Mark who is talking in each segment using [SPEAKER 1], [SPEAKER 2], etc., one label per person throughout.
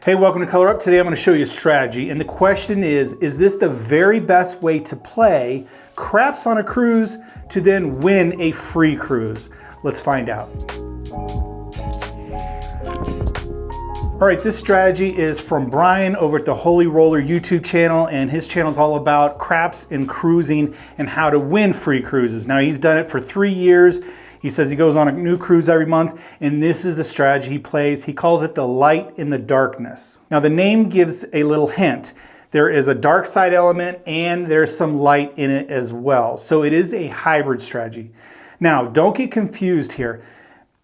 [SPEAKER 1] Hey, welcome to Color Up. Today I'm going to show you a strategy, and the question is this the very best way to play craps on a cruise to then win a free cruise? Let's find out. All right, this strategy is from Brian over at the Holy Roller YouTube channel, and his channel is all about craps and cruising and how to win free cruises. Now, he's done it for 3 years. He says he goes on a new cruise every month, and this is the strategy he plays. He calls it the light in the darkness. Now, the name gives a little hint. There is a dark side element and there's some light in it as well. So it is a hybrid strategy. Now, don't get confused here.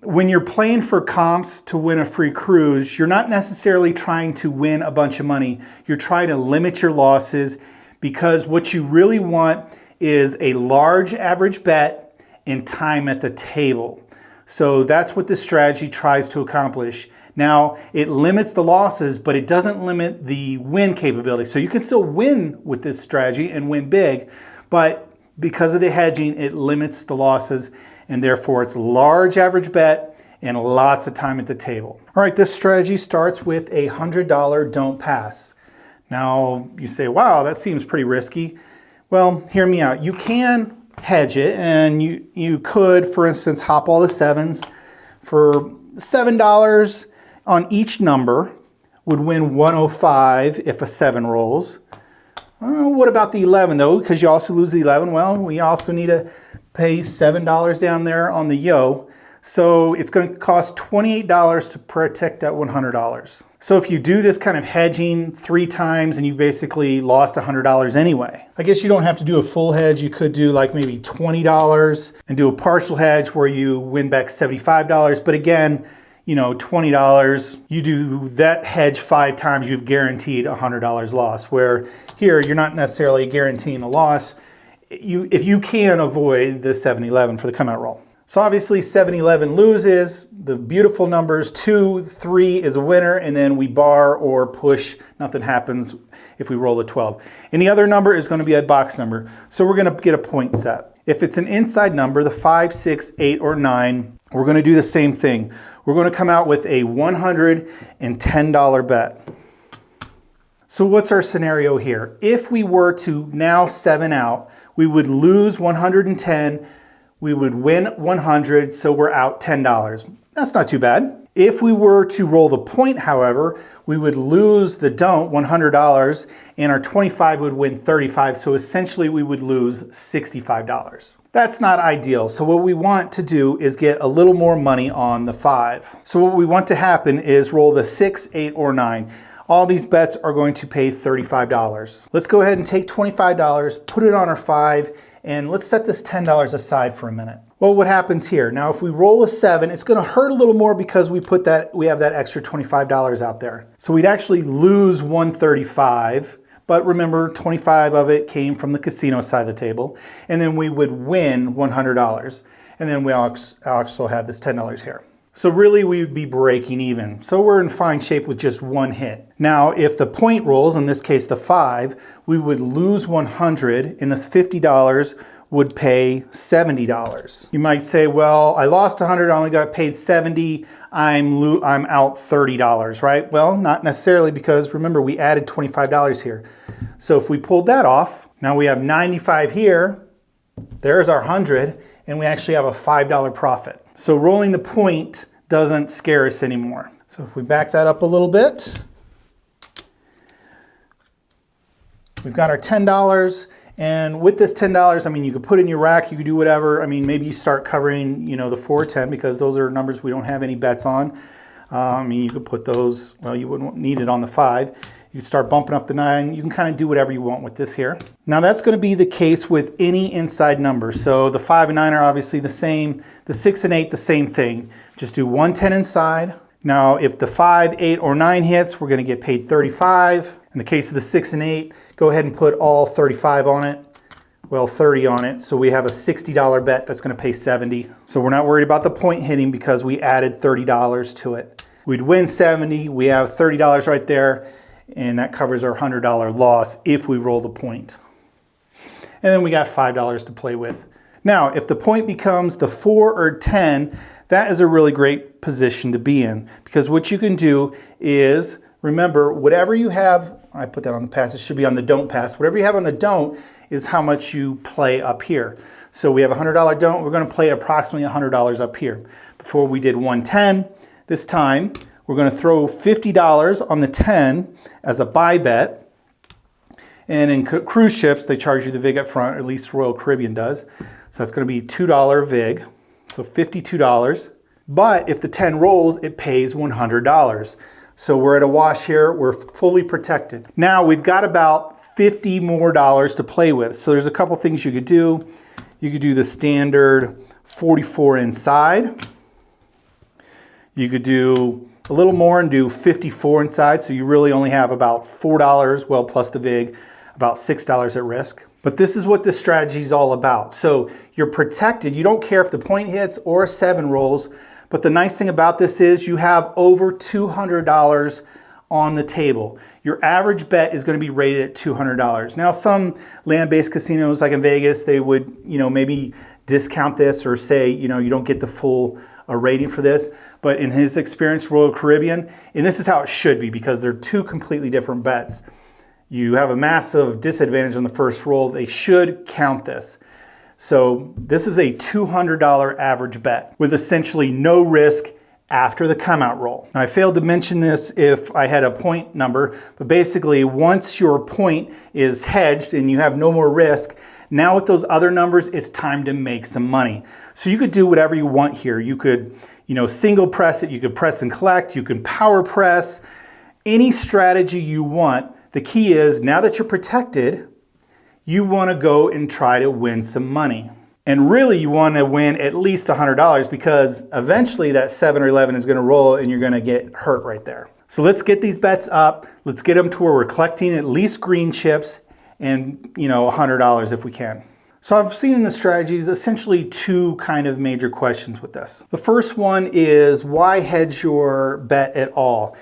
[SPEAKER 1] When you're playing for comps to win a free cruise, you're not necessarily trying to win a bunch of money. You're trying to limit your losses, because what you really want is a large average bet and time at the table. So that's what this strategy tries to accomplish. Now, it limits the losses, but it doesn't limit the win capability. So you can still win with this strategy and win big, but because of the hedging, it limits the losses, and therefore it's large average bet and lots of time at the table. All right, this strategy starts with a $100 don't pass. Now, you say, wow, that seems pretty risky. Well, hear me out. You can hedge it, and you could, for instance, hop all the sevens. For $7 on each number would win 105 if a 7 rolls. What about the 11 though? Because you also lose the 11. Well, we also need to pay $7 down there on the yo. So it's going to cost $28 to protect that $100. So if you do this kind of hedging 3 times and you've basically lost $100 anyway. I guess you don't have to do a full hedge. You could do like maybe $20 and do a partial hedge where you win back $75. But again, you know, $20, you do that hedge 5 times, you've guaranteed $100 loss. Where here, you're not necessarily guaranteeing a loss if you can avoid the 7-11 for the come out roll. So obviously 7-11 loses, the beautiful numbers 2, 3 is a winner, and then we bar or push, nothing happens if we roll a 12. And the other number is going to be a box number, so we're going to get a point set. If it's an inside number, the 5, 6, 8, or 9, we're going to do the same thing. We're going to come out with a $110 bet. So what's our scenario here? If we were to now 7 out, we would lose 110, we would win 100, so we're out $10. That's not too bad. If we were to roll the point, however, we would lose the don't, $100, and our 25 would win 35, so essentially we would lose $65. That's not ideal, so what we want to do is get a little more money on the 5. So what we want to happen is roll the 6, 8, or 9. All these bets are going to pay $35. Let's go ahead and take $25, put it on our 5, and let's set this $10 aside for a minute. Well, what happens here? Now, if we roll a 7, it's going to hurt a little more because we have that extra $25 out there. So we'd actually lose $135, but remember, 25 of it came from the casino side of the table, and then we would win $100. And then we also have this $10 here. So really, we would be breaking even. So we're in fine shape with just one hit. Now, if the point rolls, in this case the 5, we would lose 100, and this $50 would pay $70. You might say, well, I lost 100, I only got paid 70, I'm out $30, right? Well, not necessarily, because remember, we added $25 here. So if we pulled that off, now we have 95 here, there's our 100, and we actually have a $5 profit. So rolling the point doesn't scare us anymore. So if we back that up a little bit, we've got our $10, and with this $10, I mean, you could put in your rack, you could do whatever. I mean, maybe you start covering, you know, the 4, 10, because those are numbers we don't have any bets on. I mean, you could put those, well, you wouldn't need it on the 5. You start bumping up the 9. You can kind of do whatever you want with this here. Now, that's going to be the case with any inside number. So the 5 and 9 are obviously the same. The 6 and 8, the same thing. Just do 110 inside. Now, if the 5, 8, or 9 hits, we're going to get paid 35. In the case of the 6 and 8, go ahead and put all 35 on it. Well, 30 on it. So we have a $60 bet that's going to pay 70. So we're not worried about the point hitting because we added $30 to it. We'd win 70. We have $30 right there, and that covers our $100 loss if we roll the point. And then we got $5 to play with. Now, if the point becomes the 4 or 10, that is a really great position to be in, because what you can do is remember, whatever you have, I put that on the pass, it should be on the don't pass. Whatever you have on the don't is how much you play up here. So we have a $100 don't, we're gonna play approximately $100 up here. Before we did 110, this time we're gonna throw $50 on the 10 as a buy bet. And in cruise ships, they charge you the VIG up front, or at least Royal Caribbean does. So that's gonna be $2 VIG, so $52. But if the 10 rolls, it pays $100. So we're at a wash here, we're fully protected. Now we've got about $50 more to play with. So there's a couple things you could do. You could do the standard 44 inside. You could do a little more and do 54 inside. So you really only have about $4, well, plus the VIG, about $6 at risk. But this is what this strategy is all about. So you're protected. You don't care if the point hits or a 7 rolls. But the nice thing about this is you have over $200 on the table. Your average bet is going to be rated at $200. Now, some land-based casinos like in Vegas, they would, maybe discount this or say, you don't get the full rating for this. But in his experience, Royal Caribbean, and this is how it should be because they're two completely different bets. You have a massive disadvantage on the first roll. They should count this. So this is a $200 average bet with essentially no risk after the come out roll. Now I failed to mention this if I had a point number, but basically once your point is hedged and you have no more risk, now with those other numbers, it's time to make some money. So you could do whatever you want here. You could, single press it, you could press and collect, you can power press, any strategy you want. The key is now that you're protected, you want to go and try to win some money. And really you want to win at least $100 because eventually that 7 or 11 is going to roll and you're going to get hurt right there. So let's get these bets up. Let's get them to where we're collecting at least green chips and $100 if we can. So I've seen in the strategies essentially two kind of major questions with this. The first one is why hedge your bet at all?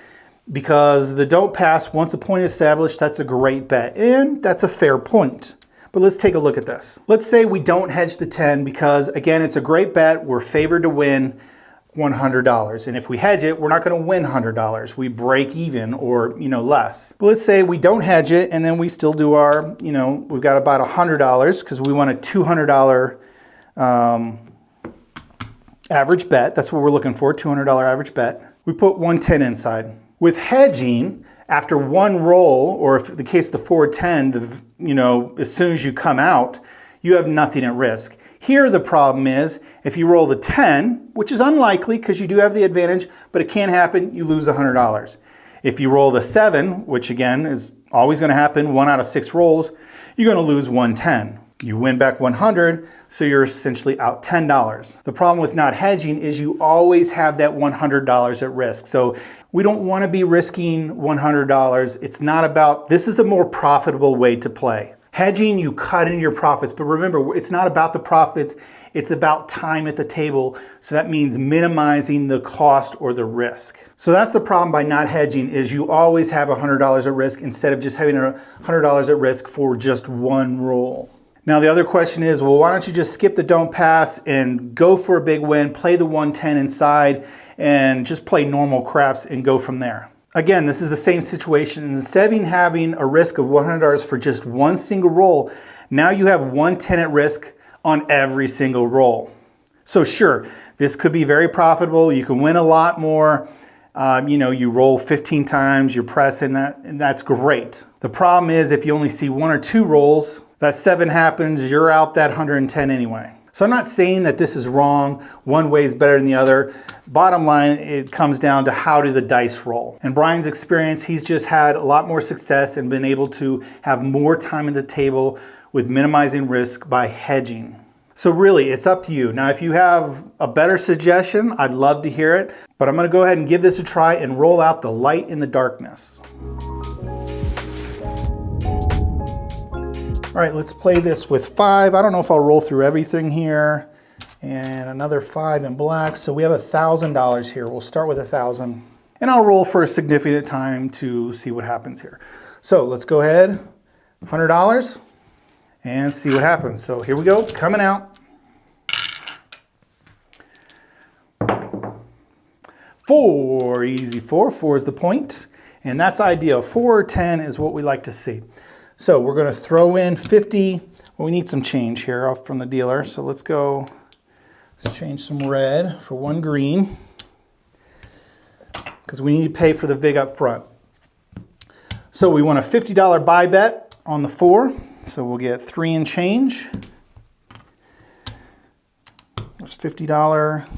[SPEAKER 1] Because the don't pass, once a point is established, that's a great bet, and that's a fair point. But let's take a look at this. Let's say we don't hedge the 10 because, again, it's a great bet. We're favored to win $100. And if we hedge it, we're not going to win $100. We break even or, less. But let's say we don't hedge it, and then we still do our, we've got about $100 because we want a $200 average bet. That's what we're looking for, $200 average bet. We put 110 inside. With hedging, after one roll, or if the case of the forward 10, as soon as you come out, you have nothing at risk. Here the problem is, if you roll the 10, which is unlikely because you do have the advantage, but it can happen, you lose $100. If you roll the 7, which again is always going to happen, 1 out of 6 rolls, you're going to lose 110. You win back 100, so you're essentially out $10. The problem with not hedging is you always have that $100 at risk. So we don't want to be risking $100. It's not about, this is a more profitable way to play. Hedging, you cut in your profits, but remember, it's not about the profits, it's about time at the table. So that means minimizing the cost or the risk. So that's the problem by not hedging is you always have $100 at risk instead of just having $100 at risk for just one roll. Now the other question is, well, why don't you just skip the don't pass and go for a big win, play the 110 inside, and just play normal craps and go from there. Again, this is the same situation. Instead of having a risk of $100 for just one single roll, now you have 110 at risk on every single roll. So sure, this could be very profitable. You can win a lot more. You roll 15 times, you're pressing that, and that's great. The problem is if you only see 1 or 2 rolls, that 7 happens, you're out that 110 anyway. So I'm not saying that this is wrong, one way is better than the other. Bottom line, it comes down to how do the dice roll. In Brian's experience, he's just had a lot more success and been able to have more time at the table with minimizing risk by hedging. So really, it's up to you. Now, if you have a better suggestion, I'd love to hear it, but I'm gonna go ahead and give this a try and roll out the light in the darkness. All right, let's play this with 5. I don't know if I'll roll through everything here. And another 5 in black. So we have $1,000 here. We'll start with 1,000. And I'll roll for a significant time to see what happens here. So let's go ahead, $100, and see what happens. So here we go, coming out. 4, easy 4. 4 is the point. And that's ideal. 4 or 10 is what we like to see. So we're going to throw in 50. Well, we need some change here off from the dealer. So let's change some red for 1 green, because we need to pay for the VIG up front. So we want a $50 buy bet on the 4. So we'll get 3 and change. There's $50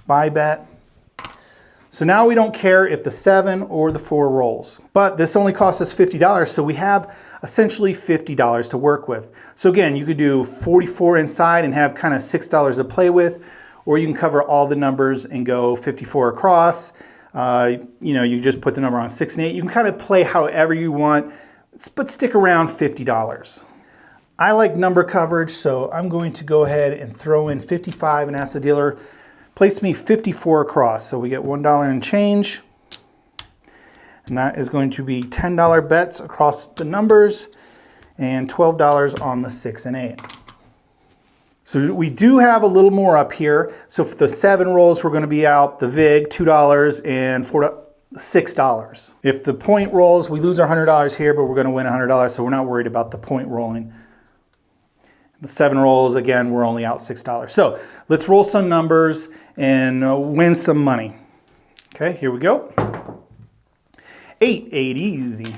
[SPEAKER 1] buy bet. So now we don't care if the 7 or the 4 rolls. But this only costs us $50, so we have essentially $50 to work with. So again, you could do 44 inside and have kind of $6 to play with, or you can cover all the numbers and go 54 across. You just put the number on 6 and 8. You can kind of play however you want, but stick around $50. I like number coverage, so I'm going to go ahead and throw in 55 and ask the dealer, place me 54 across. So we get $1 and change. And that is going to be $10 bets across the numbers and $12 on the 6 and 8. So we do have a little more up here. So for the 7 rolls, we're going to be out the VIG, $2 and $6. If the point rolls, we lose our $100 here, but we're going to win $100, so we're not worried about the point rolling. The 7 rolls, again, we're only out $6. So let's roll some numbers and win some money. Okay, here we go. 8 easy.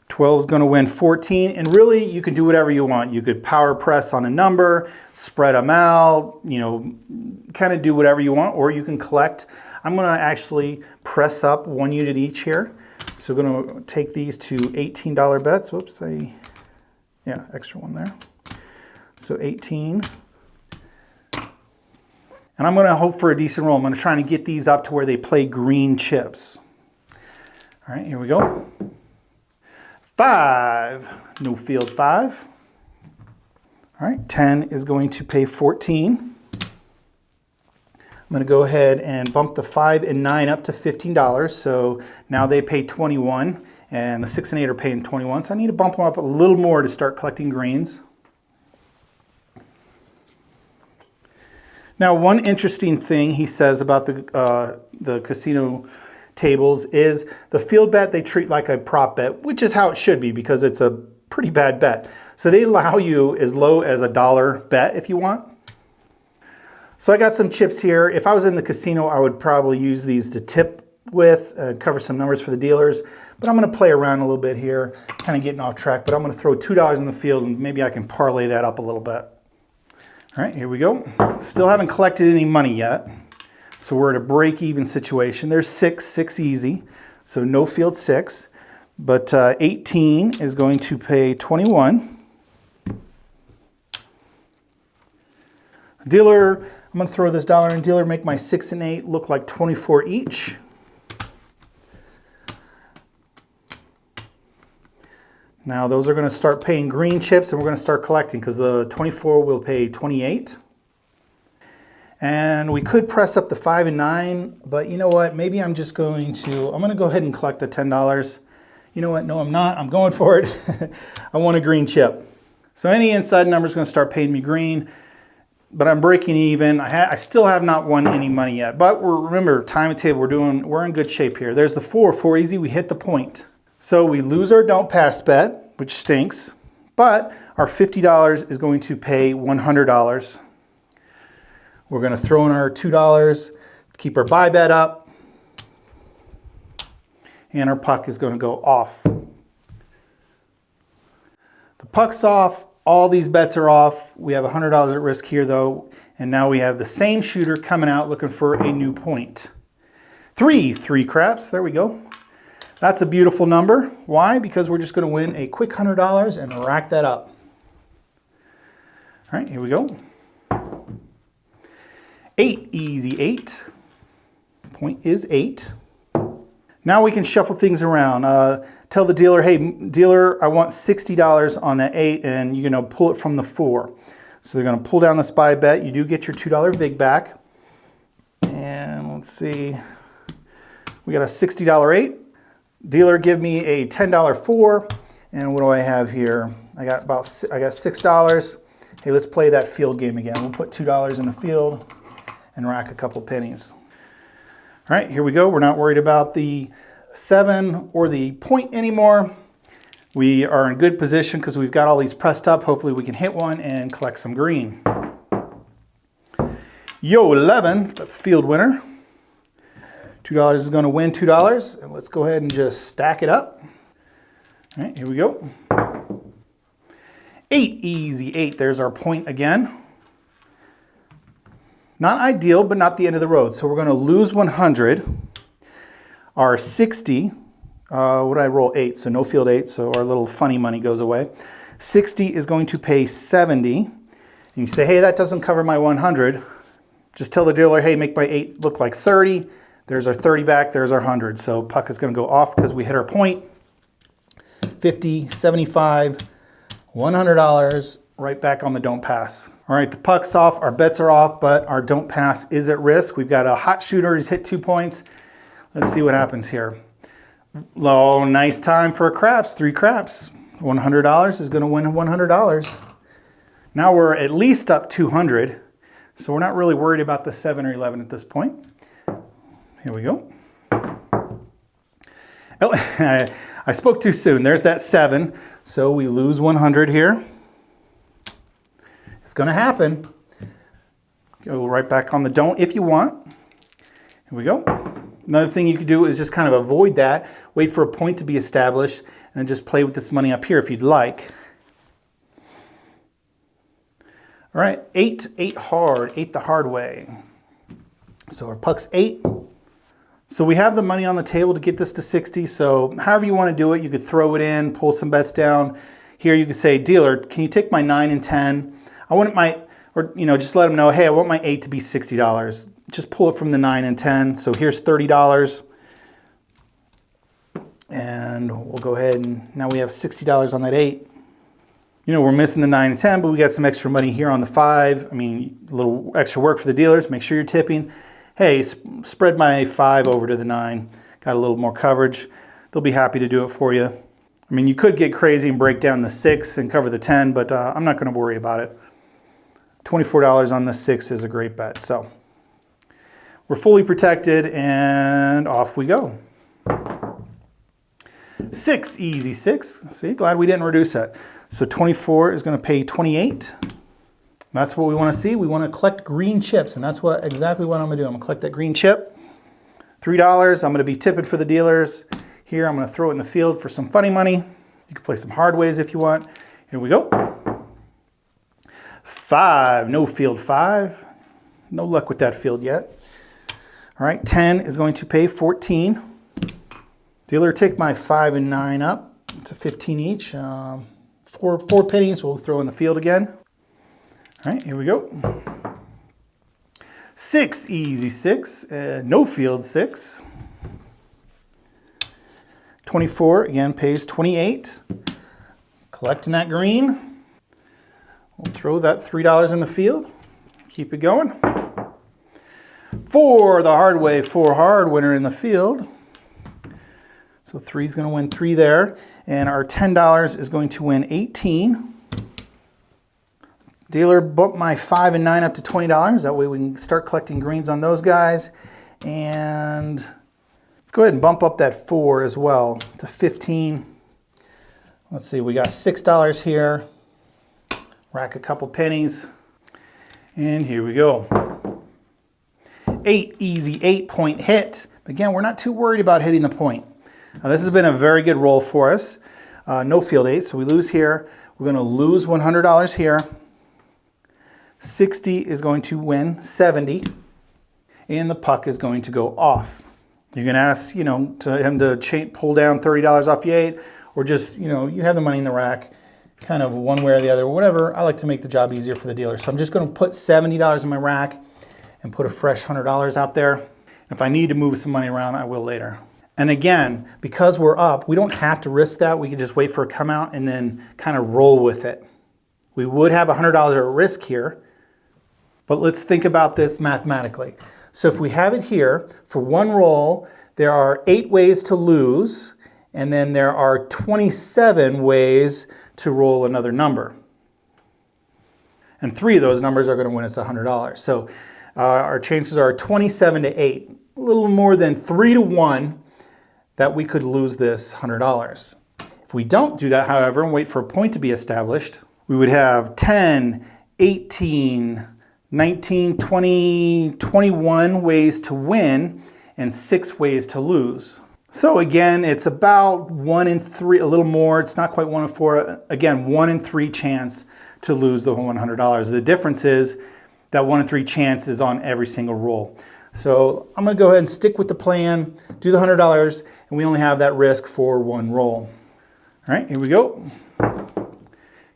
[SPEAKER 1] 12 is going to win 14, and really you can do whatever you want. You could power press on a number, spread them out, kind of do whatever you want, or you can collect. I'm going to actually press up 1 unit each here. So we're going to take these to $18 bets. Whoops, extra one there. So 18. And I'm going to hope for a decent roll. I'm going to try to get these up to where they play green chips. All right, here we go. 5, no field 5. All right, 10 is going to pay 14. I'm going to go ahead and bump the 5 and 9 up to $15. So now they pay 21, and the 6 and 8 are paying 21. So I need to bump them up a little more to start collecting greens. Now, one interesting thing he says about the casino tables is the field bet they treat like a prop bet, which is how it should be because it's a pretty bad bet. So they allow you as low as $1 bet if you want. So I got some chips here. If I was in the casino, I would probably use these to tip with, cover some numbers for the dealers. But I'm going to play around a little bit here, kind of getting off track. But I'm going to throw $2 in the field, and maybe I can parlay that up a little bit. All right, here we go. Still haven't collected any money yet. So we're at a break-even situation. There's 6 easy. So no field 6. But 18 is going to pay 21. Dealer, I'm going to throw this $1 in. Dealer, make my 6 and 8 look like 24 each. Now those are going to start paying green chips, and we're going to start collecting because the 24 will pay 28. And we could press up the 5 and 9, but you know what? Maybe I'm going to go ahead and collect the $10. You know what? No, I'm not. I'm going for it. I want a green chip. So any inside number is going to start paying me green, but I'm breaking even. I still have not won any money yet. But remember, time and table, we're in good shape here. There's the 4 easy. We hit the point. So we lose our don't pass bet, which stinks, but our $50 is going to pay $100. We're going to throw in our $2 to keep our buy bet up, and our puck is going to go off. The puck's off. All these bets are off. We have $100 at risk here, though, and now we have the same shooter coming out looking for a new point. 3 craps. There we go. That's a beautiful number. Why? Because we're just going to win a quick $100 and rack that up. All right, here we go. 8, easy 8. Point is 8. Now we can shuffle things around. Tell the dealer, hey, dealer, I want $60 on that 8, and you're going to pull it from the 4. So they're going to pull down the spy bet. You do get your $2 VIG back. And let's see. We got a $60 8. Dealer, give me a $10 4. And what do I have here? I got $6. Hey, let's play that field game again. We'll put $2 in the field and rack a couple pennies. All right, here we go. We're not worried about the 7 or the point anymore. We are in good position because we've got all these pressed up. Hopefully we can hit one and collect some green. Yo, 11, that's field winner. $2 is going to win $2. And let's go ahead and just stack it up. All right, here we go. 8, easy 8. There's our point again. Not ideal, but not the end of the road. So we're going to lose 100. Our 60, what did I roll? 8, so no field 8, so our little funny money goes away. 60 is going to pay 70. And you say, hey, that doesn't cover my 100. Just tell the dealer, hey, make my 8 look like 30. There's our 30 back, there's our 100. So puck is going to go off because we hit our point. 50, 75, $100, right back on the don't pass. All right, the puck's off, our bets are off, but our don't pass is at risk. We've got a hot shooter who's hit 2 points. Let's see what happens here. Oh, nice time for a craps, 3 craps. $100 is going to win $100. Now we're at least up 200, so we're not really worried about the 7 or 11 at this point. Here we go. Oh, I spoke too soon. There's that 7, so we lose 100 here. It's going to happen. Go right back on the don't if you want. Here we go. Another thing you could do is just kind of avoid that, wait for a point to be established, and then just play with this money up here if you'd like. All right, 8 hard, 8 the hard way. So our puck's 8. So we have the money on the table to get this to 60. So however you want to do it, you could throw it in, pull some bets down. Here you could say, dealer, can you take my 9 and 10? I want my, or just let them know, hey, I want my 8 to be $60. Just pull it from the 9 and 10. So here's $30. And we'll go ahead and now we have $60 on that 8. We're missing the 9 and 10, but we got some extra money here on the 5. I mean, a little extra work for the dealers. Make sure you're tipping. Hey, spread my 5 over to the 9. Got a little more coverage. They'll be happy to do it for you. I mean, you could get crazy and break down the 6 and cover the 10, but I'm not going to worry about it. $24 on the 6 is a great bet. So we're fully protected and off we go. 6, easy 6. See, glad we didn't reduce that. So 24 is going to pay 28. That's what we want to see. We want to collect green chips, and that's exactly what I'm going to do. I'm going to collect that green chip. $3. I'm going to be tipping for the dealers. Here, I'm going to throw it in the field for some funny money. You can play some hard ways if you want. Here we go. 5, no field 5. No luck with that field yet. All right, 10 is going to pay 14. Dealer, take my 5 and 9 up. It's a 15 each. 4 pennies we'll throw in the field again. All right, here we go. 6, easy 6. No field 6. 24, again, pays 28. Collecting that green. We'll throw that $3 in the field. Keep it going. 4, the hard way, 4 hard, winner in the field. So 3 is going to win 3 there. And our $10 is going to win 18. Dealer, bump my 5 and 9 up to $20. That way we can start collecting greens on those guys. And let's go ahead and bump up that 4 as well to 15. Let's see, we got $6 here. Rack a couple pennies. And here we go. 8, easy 8-point hit. Again, we're not too worried about hitting the point. Now, this has been a very good roll for us. No field 8, so we lose here. We're going to lose $100 here. 60 is going to win 70. And the puck is going to go off. You can ask, to him to pull down $30 off the 8, or just, you have the money in the rack, kind of one way or the other, whatever. I like to make the job easier for the dealer. So I'm just going to put $70 in my rack and put a fresh $100 out there. If I need to move some money around, I will later. And again, because we're up, we don't have to risk that. We can just wait for a come out and then kind of roll with it. We would have $100 at risk here, but let's think about this mathematically. So if we have it here, for one roll, there are 8 ways to lose, and then there are 27 ways to roll another number. And 3 of those numbers are going to win us $100. So our chances are 27 to 8. a little more than 3 to 1 that we could lose this $100. If we don't do that, however, and wait for a point to be established, we would have 10, 18, 19, 20, 21 ways to win and 6 ways to lose. So again, it's about 1 in 3, a little more. It's not quite 1 in 4. Again, 1 in 3 chance to lose the $100. The difference is that 1 in 3 chance is on every single roll. So I'm going to go ahead and stick with the plan, do the $100, and we only have that risk for 1 roll. All right, here we go.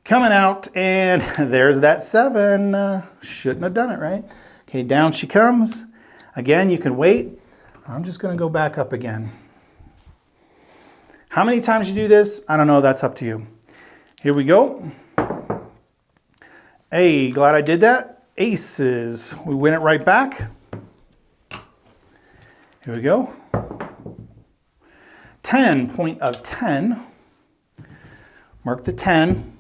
[SPEAKER 1] Coming out, and there's that 7. Shouldn't have done it, right? Okay, down she comes. Again, you can wait. I'm just going to go back up again. How many times you do this, I don't know. That's up to you. Here we go. Hey, glad I did that. Aces. We win it right back. Here we go. 10, point of 10. Mark the 10.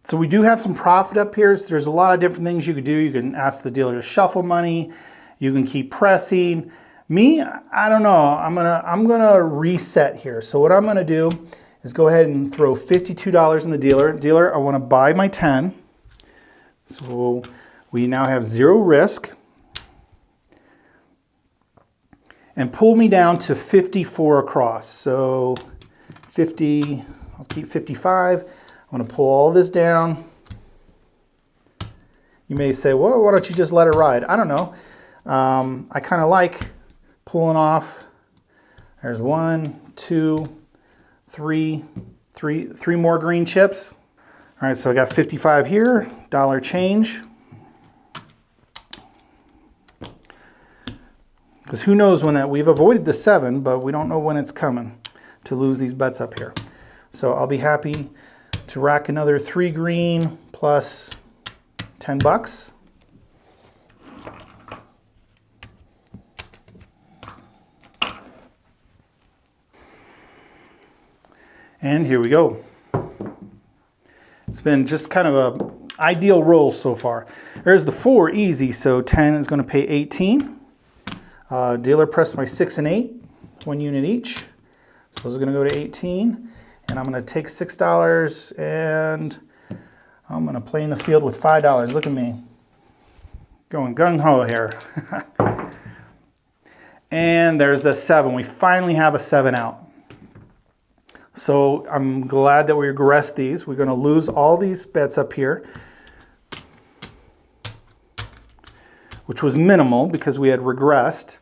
[SPEAKER 1] So we do have some profit up here. So there's a lot of different things you could do. You can ask the dealer to shuffle money. You can keep pressing. Me, I don't know. I'm gonna reset here. So what I'm gonna do is go ahead and throw $52 in the dealer. Dealer, I want to buy my 10. So we now have 0 risk. And pull me down to 54 across. So 50, I'll keep 55. I'm going to pull all this down. You may say, well, why don't you just let it ride? I don't know. I kind of like pulling off. There's 1, 2, 3 more green chips. All right, so I got 55 here, dollar change. Because who knows when that, we've avoided the 7, but we don't know when it's coming to lose these bets up here. So I'll be happy to rack another 3 green plus 10 bucks. And here we go. It's been just kind of an ideal roll so far. There's the 4, easy, so 10 is going to pay 18. Dealer pressed my 6 and 8, 1 unit each. So those are going to go to 18. And I'm going to take $6 and I'm going to play in the field with $5. Look at me. Going gung-ho here. And there's the 7. We finally have a 7 out. So I'm glad that we regressed these. We're going to lose all these bets up here, which was minimal because we had regressed,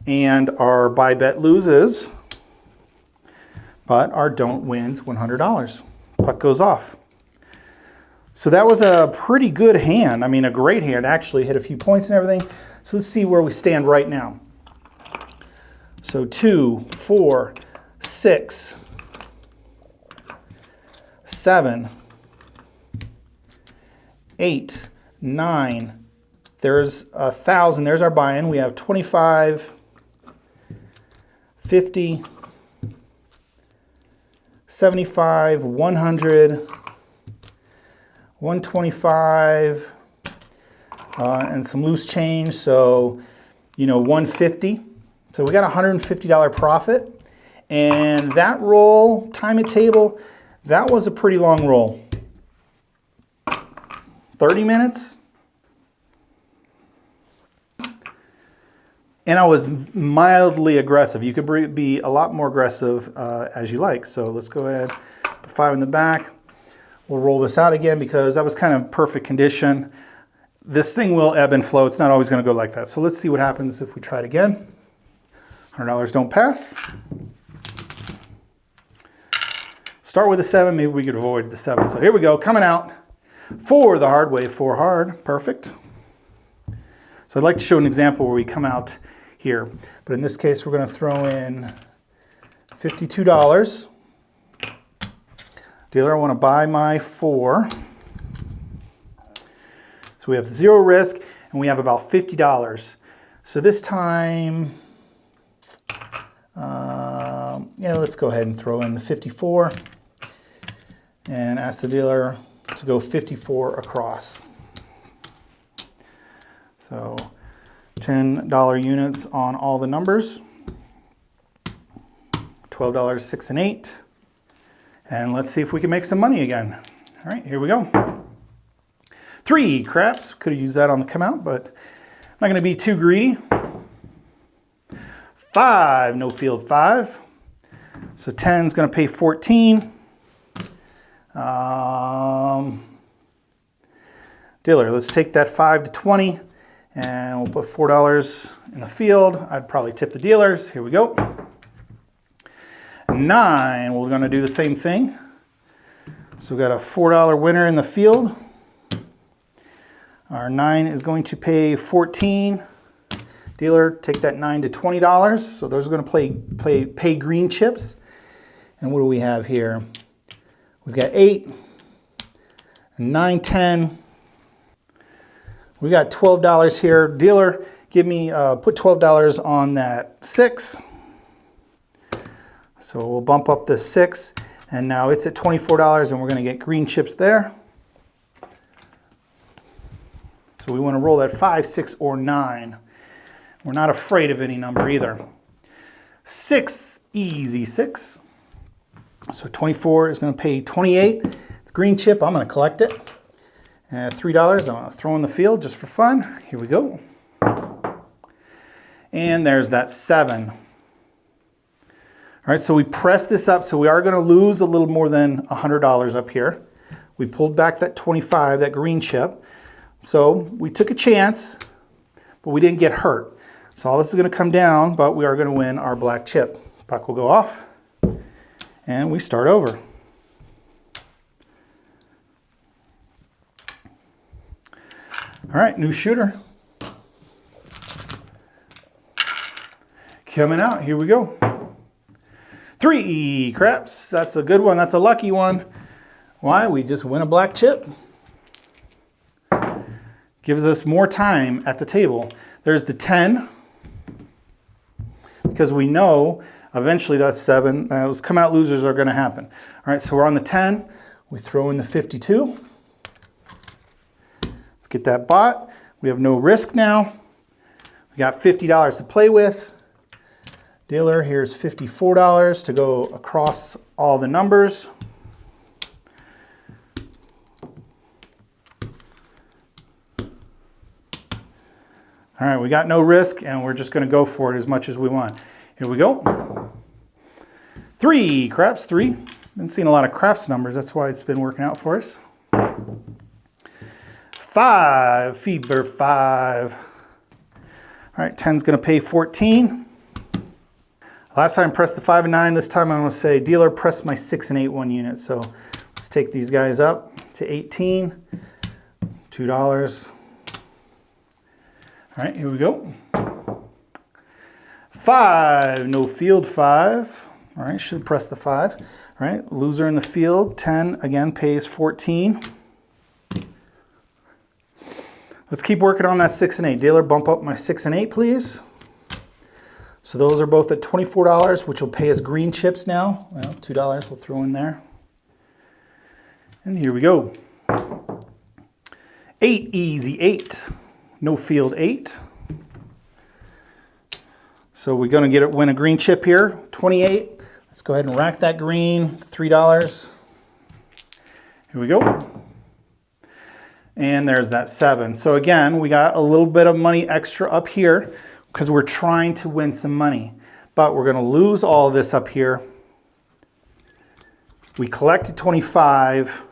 [SPEAKER 1] and our buy bet loses, but our don't wins $100. Puck goes off. So that was a pretty good hand. I mean, a great hand, actually. Hit a few points and everything. So let's see where we stand right now. So 2, 4, 6, 7, 8, 9. There's 1,000. There's our buy-in. We have 25, 50, 75, 100, 125, and some loose change. So, 150. So we got a $150 profit. And that roll, time at table, that was a pretty long roll. 30 minutes. And I was mildly aggressive. You could be a lot more aggressive as you like. So let's go ahead, put 5 in the back. We'll roll this out again because that was kind of perfect condition. This thing will ebb and flow. It's not always going to go like that. So let's see what happens if we try it again. $100 don't pass. Start with a 7. Maybe we could avoid the 7. So here we go. Coming out. 4 the hard way. 4 hard. Perfect. So I'd like to show an example where we come out here. But in this case, we're going to throw in $52. Dealer, I want to buy my 4. So we have 0 risk, and we have about $50. So this time, let's go ahead and throw in the 54 and ask the dealer to go 54 across. So $10 units on all the numbers. $12, 6 and 8. And let's see if we can make some money again. All right, here we go. 3 craps. Could have used that on the come out, but I'm not going to be too greedy. 5, no field 5. So 10 is going to pay 14. Dealer, let's take that 5 to 20, and we'll put $4 in the field. I'd probably tip the dealers. Here we go. 9, we're going to do the same thing. So we've got a $4 winner in the field. Our 9 is going to pay 14. Dealer, take that 9 to $20. So those are going to pay green chips. And what do we have here? We've got 8, 9, 10. We got $12 here. Dealer, give me put $12 on that 6. So we'll bump up the 6, and now it's at $24, and we're going to get green chips there. So we want to roll that 5, 6, or 9. We're not afraid of any number either. 6, easy 6. So 24 is going to pay 28. It's a green chip. I'm going to collect it. $3 I'm going to throw in the field just for fun. Here we go. And there's that 7. All right, so we press this up. So we are going to lose a little more than $100 up here. We pulled back that 25, that green chip. So we took a chance, but we didn't get hurt. So all this is going to come down, but we are going to win our black chip. Puck will go off, and we start over. All right, new shooter. Coming out, here we go. 3 craps, that's a good one, that's a lucky one. Why? We just win a black chip. Gives us more time at the table. There's the 10, because we know eventually that's 7. Those come out losers are gonna happen. All right, so we're on the 10. We throw in the 52. Let's get that bot. We have no risk now. We got $50 to play with. Dealer, here's $54 to go across all the numbers. All right, we got no risk, and we're just going to go for it as much as we want. Here we go. 3 craps, 3. Been seeing a lot of craps numbers. That's why it's been working out for us. 5, fever 5. All right, 10's going to pay 14. Last time I pressed the 5 and 9. This time I'm going to say, dealer, press my 6 and 8 1 unit. So let's take these guys up to 18. $2. All right, here we go. 5, no field 5. All right, should press the 5. All right, loser in the field. 10 again pays 14. Let's keep working on that 6 and 8. Dealer, bump up my 6 and 8, please. So those are both at $24, which will pay us green chips now. Well, $2 we'll throw in there. And here we go. 8, easy 8. No field 8. So we're going to win a green chip here. 28. Let's go ahead and rack that green. $3. Here we go. And there's that 7. So again, we got a little bit of money extra up here because we're trying to win some money. But we're going to lose all of this up here. We collected 25.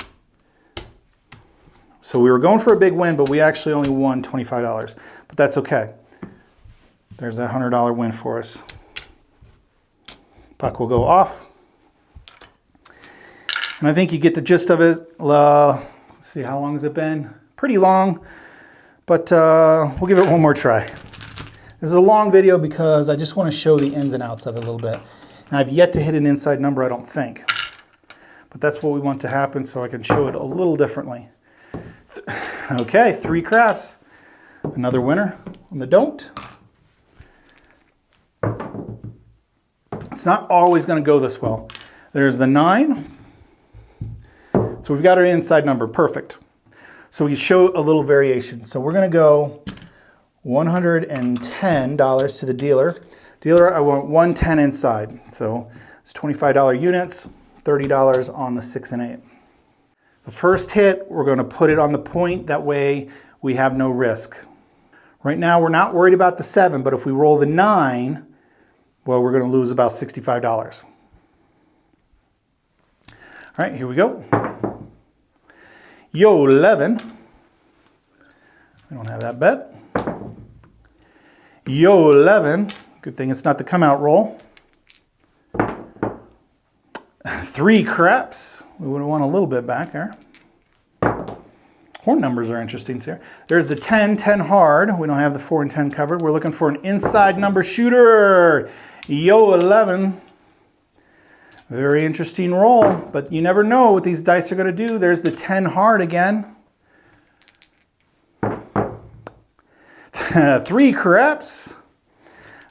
[SPEAKER 1] So we were going for a big win, but we actually only won $25. But that's okay. There's that $100 win for us. Puck will go off. And I think you get the gist of it. Let's see, how long has it been? Pretty long, but we'll give it one more try. This is a long video because I just want to show the ins and outs of it a little bit. And I've yet to hit an inside number, I don't think. But that's what we want to happen so I can show it a little differently. Okay, 3 craps. Another winner on the don't. It's not always going to go this well. There's the 9. So we've got our inside number, perfect. So we show a little variation. So we're going to go $110 to the dealer. Dealer, I want 110 inside. So it's $25 units, $30 on the 6 and 8. The first hit, we're going to put it on the point. That way we have no risk. Right now we're not worried about the 7, but if we roll the 9, well, we're going to lose about $65. All right, here we go. Yo, 11. We don't have that bet. Yo, 11. Good thing it's not the come out roll. 3 craps. We would want a little bit back there. Horn numbers are interesting here. There's the 10, 10 hard. We don't have the 4 and 10 covered. We're looking for an inside number shooter. Yo, 11. Very interesting roll, but you never know what these dice are going to do. There's the 10 hard again. 3 craps.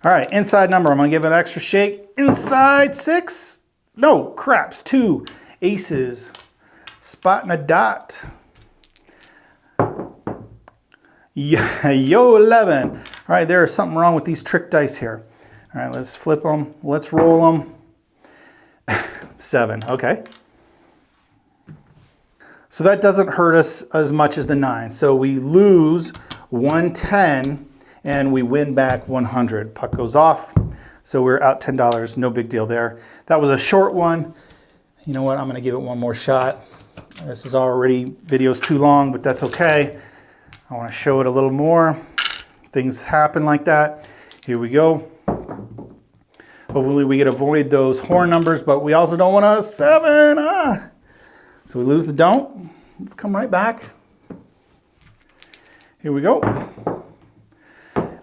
[SPEAKER 1] All right, inside number. I'm going to give it an extra shake. Inside 6. No, craps. 2 aces. Spot and a dot. Yo, 11. All right, there is something wrong with these trick dice here. All right, let's flip them. Let's roll them. 7, okay. So that doesn't hurt us as much as the 9. So we lose 110 and we win back 100. Puck goes off. So we're out $10. No big deal there. That was a short one. You know what? I'm going to give it one more shot. This is already, video's too long, but that's okay. I want to show it a little more. Things happen like that. Here we go. Hopefully we can avoid those horn numbers, but we also don't want a 7. So we lose the don't. Let's come right back. Here we go.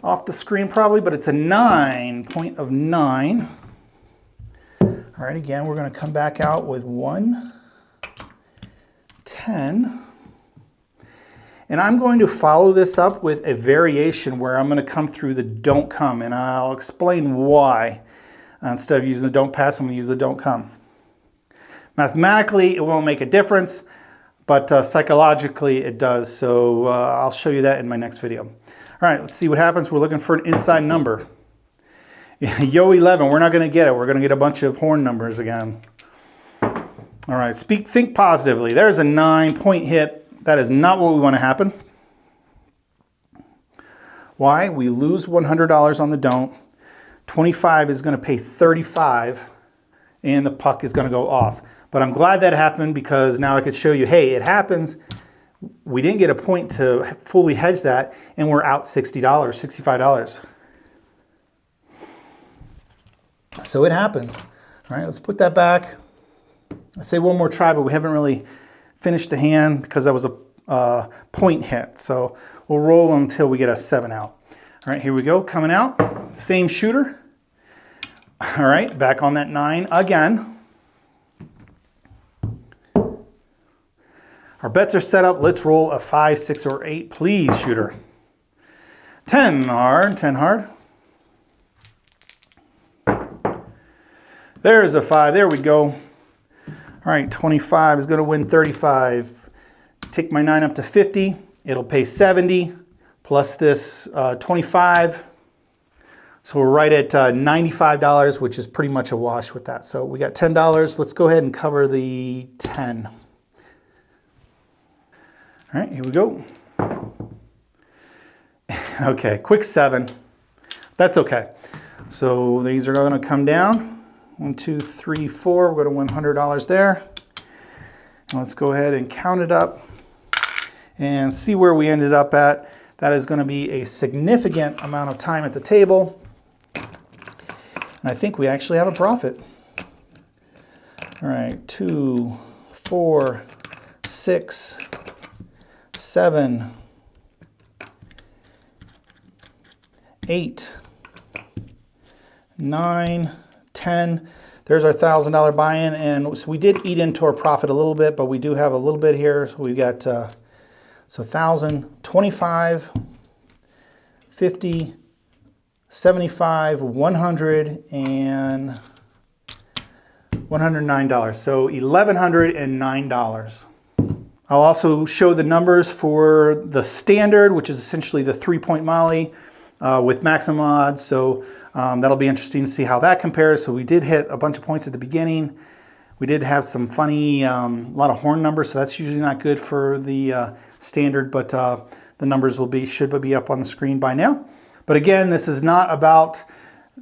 [SPEAKER 1] Off the screen probably, but it's a 9, point of 9. All right, again, we're going to come back out with 1, 10. And I'm going to follow this up with a variation where I'm going to come through the don't come, and I'll explain why. Instead of using the don't pass, I'm going to use the don't come. Mathematically, it won't make a difference, but psychologically it does. So I'll show you that in my next video. All right, let's see what happens. We're looking for an inside number. Yo, 11, we're not going to get it. We're going to get a bunch of horn numbers again. All right, think positively. There's a 9, point hit. That is not what we want to happen. Why? We lose $100 on the don't. 25 is going to pay 35, and the puck is going to go off. But I'm glad that happened because now I could show you, hey, it happens. We didn't get a point to fully hedge that, and we're out $60, $65. So it happens. All right, let's put that back. I say one more try, but we haven't really finished the hand because that was a point hit. So we'll roll until we get a 7 out. All right, here we go, coming out. Same shooter. All right, back on that 9 again. Our bets are set up. Let's roll a 5, 6, or 8, please, shooter. 10 hard, 10 hard. There's a 5, there we go. All right, 25 is going to win 35. Take my 9 up to 50. It'll pay 70 plus this 25. So we're right at $95, which is pretty much a wash with that. So we got $10. Let's go ahead and cover the 10. All right, here we go. Okay, quick 7. That's okay. So these are going to come down. 1, 2, 3, 4. We're going to win $100 there. And let's go ahead and count it up and see where we ended up at. That is going to be a significant amount of time at the table. And I think we actually have a profit. All right, 2, 4, 6, 7, 8, 9, 10. There's our $1,000 buy-in, and so we did eat into our profit a little bit, but we do have a little bit here. So we've got so 1,000, 25, 50, 75, 100, and $109. So $1,109. I'll also show the numbers for the standard, which is essentially the 3-point molly with maximum odds. So that'll be interesting to see how that compares. So we did hit a bunch of points at the beginning. We did have some funny, a lot of horn numbers, so that's usually not good for the standard, but the numbers should be up on the screen by now. But again, this is not about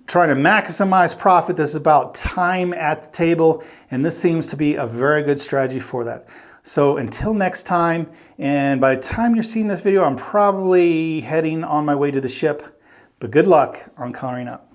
[SPEAKER 1] trying to maximize profit. This is about time at the table, and this seems to be a very good strategy for that. So until next time, and by the time you're seeing this video, I'm probably heading on my way to the ship, but good luck on coloring up.